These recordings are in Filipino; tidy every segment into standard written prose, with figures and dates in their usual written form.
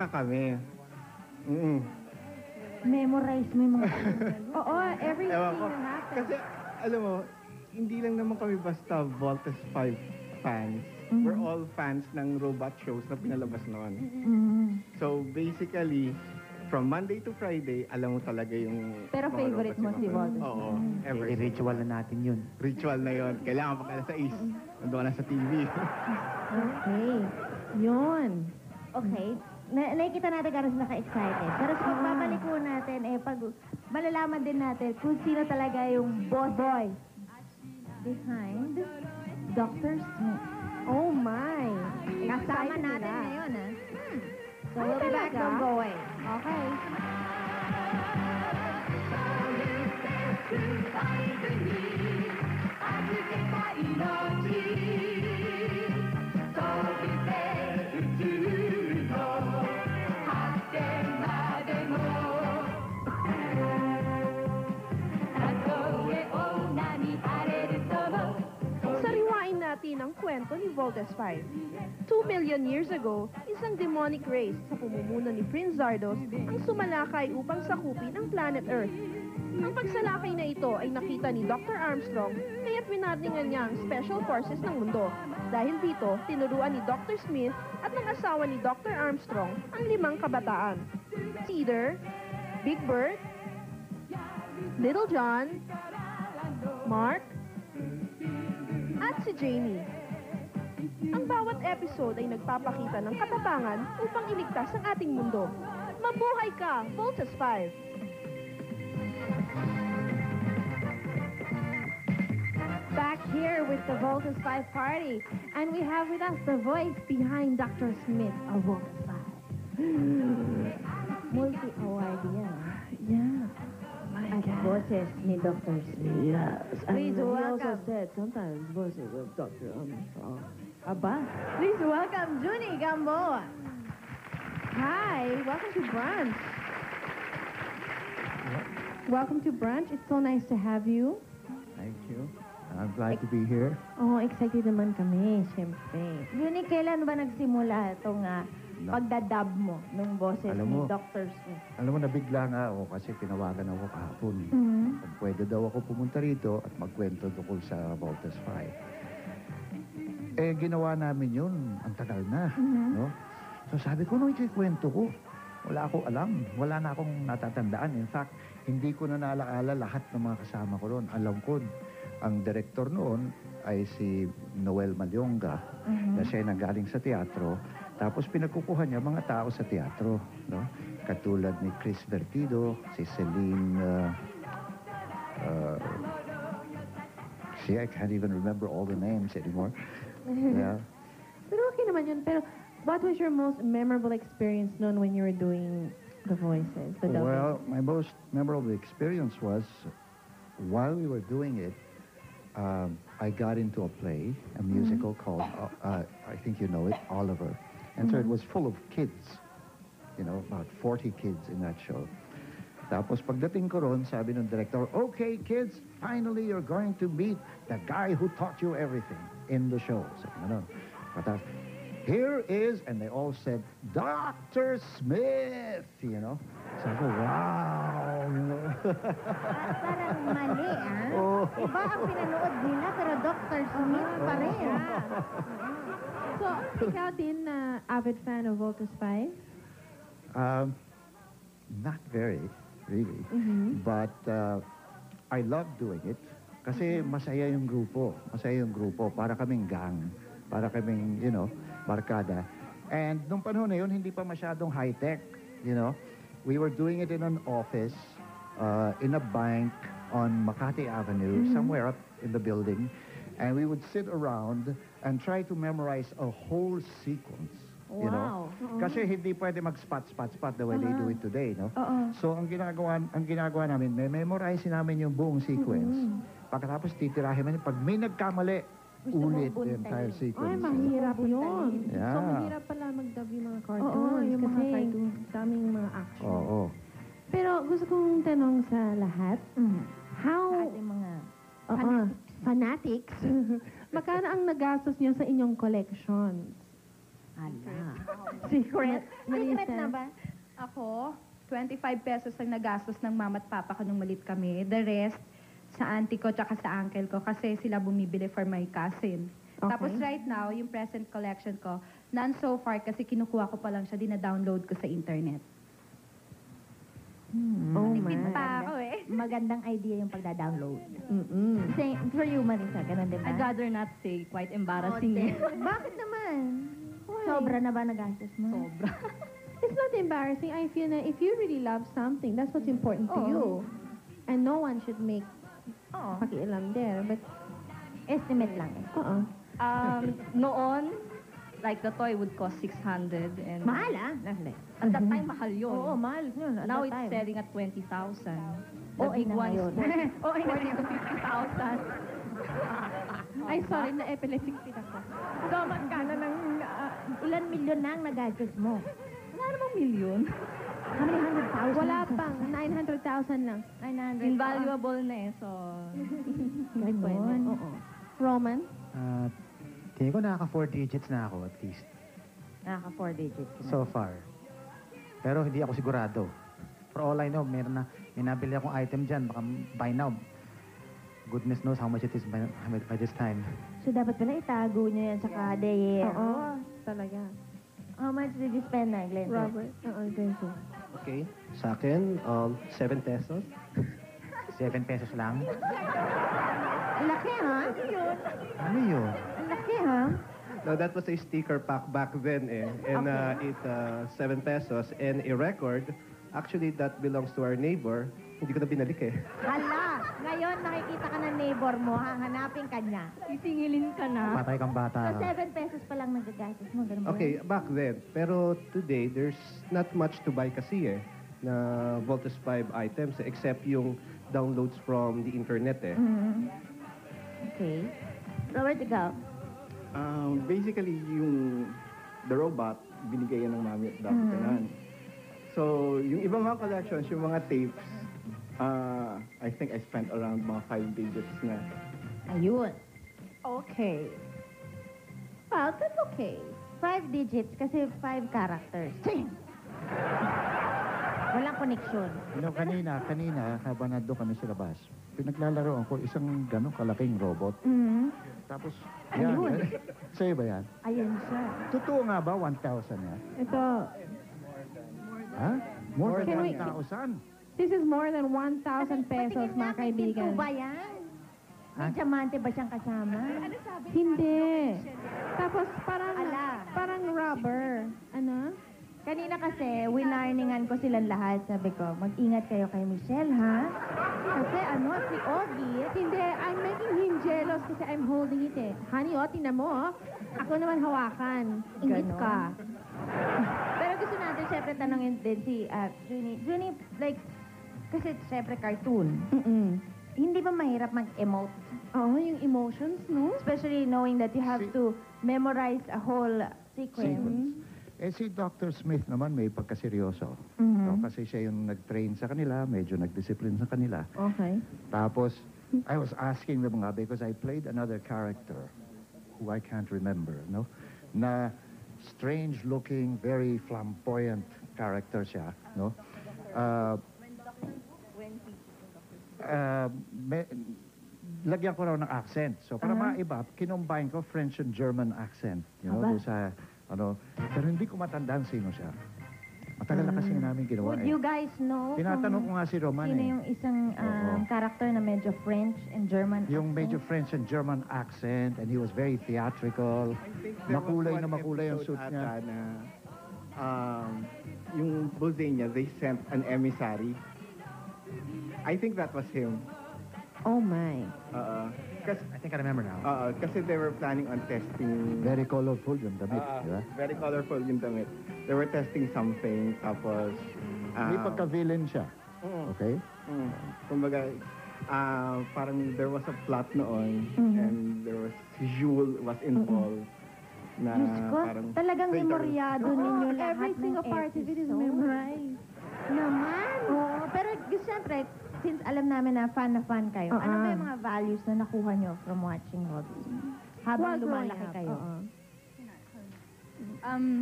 kami. Mm. Memorize mo yung mga Oo, everything Ewan ko. that happens. Kasi, alam mo, hindi lang naman kami basta Voltes 5 fans. We're all fans ng robot shows na pinalabas noon. So, basically, from Monday to Friday, alam mo talaga yung... Pero mga favorite robots mo yung si mga- Voltes. Oo, ever. I-ritual na natin yun. Ritual na yon. Kailangan pa kaya sa East. Nandun ka na sa TV. Okay. Yun. Okay. Nakikita natin gano'n sila ka-excited. Pero sa pagbabalik po natin, pag malalaman din natin kung sino talaga yung boss boy behind Dr. Smith. Oh my! Kasama natin ngayon, ha? So we'll be back, don't go away. Okay. Sariwain natin ang kwento ni Voltes 5. 2 million years ago, isang demonic race sa pumumuno ni Prince Zardos ang sumalakay upang sakupin ang planet Earth. Ang pagsalakay na ito ay nakita ni Dr. Armstrong kaya't winarningan niya ang Special Forces ng mundo. Dahil dito, tinuruan ni Dr. Smith at ng asawa ni Dr. Armstrong ang 5 kabataan. Cedar, Big Bird, Little John, Mark, at si Jamie. Ang bawat episode ay nagpapakita ng katapangan upang iligtas ang ating mundo. Mabuhay ka, Voltes 5! Back here with the Voltes 5 party. And we have with us the voice behind Dr. Smith of Voltes 5. Multi-award yan. Yeah. At boses ni Dr. Smith. Yes, and Please he also welcome. said sometimes voices of Dr. Armstrong. Aba, Please welcome Junie Gamboa. Hi, welcome to brunch. Welcome to brunch. It's so nice to have you. Thank you. I'm glad to be here. Oh, excited naman kami, syempre. Junie, kailan ba nagsimula itong pagdadub mo ng boses Alam ni mo, Dr. Smith? Alam mo, nabigla nga ako kasi tinawagan ako kahapon. Kung pwede daw ako pumunta rito at magkwento tungkol sa Voltes 5. Ginawa namin yun. Ang tagal na. No? So sabi ko, no, ikikwento ko. Wala akong alam. Wala na akong natatandaan. In fact, hindi ko na naalaala lahat ng mga kasama ko roon. Alam ko, ang director noon ay si Noel Malyonga na siya ay nanggaling sa teatro. Tapos pinagkukuha niya mga tao sa teatro. No? Katulad ni Chris Vertido, si Celine... I can't even remember all the names anymore. Yeah. Pero okay naman yun. Pero what was your most memorable experience noon when you were doing the voices, the dubbing? Well, my most memorable experience was while we were doing it, I got into a play, a musical called, I think you know it, Oliver. And so it was full of kids, you know, about 40 kids in that show. Tapos pagdating ko ron, sabi ng director, okay kids, finally you're going to meet the guy who taught you everything in the show. Sabi na nun. Tapos, here is, and they all said, Dr. Smith, you know. Sabi ko, wow, you know. Parang mali, Iba ang pinanood nila, pero Dr. Smith pa rin, So, ikaw din avid fan of Voltes 5? Not very, really. But I love doing it. Kasi masaya yung grupo. Masaya yung grupo. Para kaming gang. Para kaming, you know, barkada. And nung panahon na yun, hindi pa masyadong high-tech, you know. We were doing it in an office, in a bank on Makati Avenue, somewhere up in the building. And we would sit around and try to memorize a whole sequence. You know? Kasi hindi pwede mag-spot the way they do it today, no? So ang ginagawa namin, memorize namin yung buong sequence. Pagkatapos titirahin namin, pag may nagkamali, ulit the entire sequence. Ay, mahirap yun. Yeah. So, mahirap pala mag-dub yung mga cartoons. Yung mga cartoons, daming mga action. Oo. Pero gusto kong tanong sa lahat, how... mga fanatics, magkano ang nagastos niyo sa inyong collections? Ala. Secret. Secret na ba? Ako, 25 pesos ang nagastos ng mama at papa ko nung malit kami. The rest, sa auntie ko tsaka sa uncle ko kasi sila bumibili for my cousin. Okay. Tapos right now, yung present collection ko, none so far kasi kinukuha ko pa lang siya, dina-download ko sa internet. Oh Tipid my. pa ako eh. Magandang idea yung pagda-download. Mm-mm. Same for you, Marisa. Ganun din ba? I'd rather not say. Quite embarrassing. Bakit naman? Why? Sobra na ba nagastos mo? Sobra. It's not embarrassing. I feel na if you really love something, that's what's important to Oo. you. And no one should make Oo. pakialam there. But, Estimate lang eh. Noon, like the toy would cost 600 and Mahal ah. Hindi. at that time mahal yun. Oo, mahal yun. At Now that it's time. selling at 20,000. The Oo, big na one is ngayon. 40 Oo, na 40 to 50,000. ay sorry, na epileptic fit ako. So, magkano ng ilan milyon na ang nagastos mo? Wala namang million. How many hundred thousand? Wala pang, 900,000 lang. 900. Invaluable na eh, so... Ganun. Oo. Roman? Tingin ko nakaka 4 digits na ako at least Nakaka 4 digits. na. so far. Pero hindi ako sigurado. For all I know, may nabili akong item dyan. Baka by now, goodness knows how much it is by this time. So, dapat pala itago nyo yan sa kade. Oo. Talaga. How much did you spend na, Glenn? Robert. Oo, Glenzo. Okay. Sa akin, 7 pesos. 7 pesos lang. Ang laki, ha? Ano yun? Ang laki, ha? No, that was a sticker pack back then eh. And it 7 pesos. And a record, actually that belongs to our neighbor. Hindi ko na binalik eh. Hala! Ngayon, nakikita ka ng neighbor mo, hahanapin ka niya. Sisingilin ka na. Patay kang bata. So, 7 pesos pa lang nagagastos mo. Ganun ba? Okay, back then. Pero today, there's not much to buy kasi eh na Voltes 5 items except yung downloads from the internet eh. Okay. Robert, ikaw? Basically, the robot, binigay yan ng mami at daddy ko nun. So, yung ibang mga collections, yung mga tapes, I think I spent around mga 5 digits na. Ayun. Okay. Well, that's okay. 5 digits kasi 5 characters. Walang connection. You know, kanina, habang nandun kami sa labas, pinaglalaroan ko isang gano'ng kalaking robot. Tapos, yan. Ayun. Sa'yo ba yan? Ayun siya. Totoo nga ba 1,000 yan? Ito, Ha? More Can than we- 1,000? this is more than 1,000 pesos, Patingin nga, mga may kaibigan. ginto ba yan? May diamante ba siyang kasama? Hindi. Tapos parang, Ala. parang rubber. Ano? Kanina kasi, winarningan ko silang lahat. Sabi ko, mag-ingat kayo kay Michelle, ha? Kasi si Ogie, Hindi, I'm making him jealous kasi I'm holding it eh. Honey, tingnan mo, oh. Ako naman hawakan. Ingit Ganon. ka. pero gusto natin syempre tanongin din si Junie. Junie, like, kasi syempre cartoon. Hindi ba mahirap mag-emote? Oo, yung emotions, no? Especially knowing that you have to memorize a whole sequence. Eh si Dr. Smith naman may pagkaseryoso. Mhm. No, kasi siya yung nag-train sa kanila, medyo nag-discipline sa kanila. Okay. Tapos, I was asking them nga because I played another character who I can't remember, no? Na strange-looking, very flamboyant character siya, no? Lagyan ko raw ng accent. So, para maiba, kinumbine ko French and German accent. You know, Aba. doon sa, pero hindi ko matandaan sino siya. Matagal na kasi namin ginawa Would eh. you guys know Tinatanong ko nga si Roman sino eh. yung isang Oo. character na medyo French and German Yung accent? medyo French and German accent and he was very theatrical. Makulay na makulay ang suit niya. Na, yung Bosnia, they sent an emissary. I think that was him. Oh my. Kasi, I think I remember now. kasi they were planning on testing. Very colorful yung damit, di ba? Very colorful yung damit. They were testing something, tapos... May pagka-villain siya. Okay? Kumbaga, parang there was a plot noon, and there was, si Jules was involved. Na Diyos ko, parang talagang traitor. memoryado ninyo lahat Every ng single part of it is episode. memorized. Naman! Oo, pero siyempre, since alam namin na fan kayo, ano ba yung mga values na nakuha nyo from watching all this? Habang While growing lumalaki up, kayo.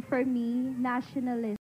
For me, nationalism.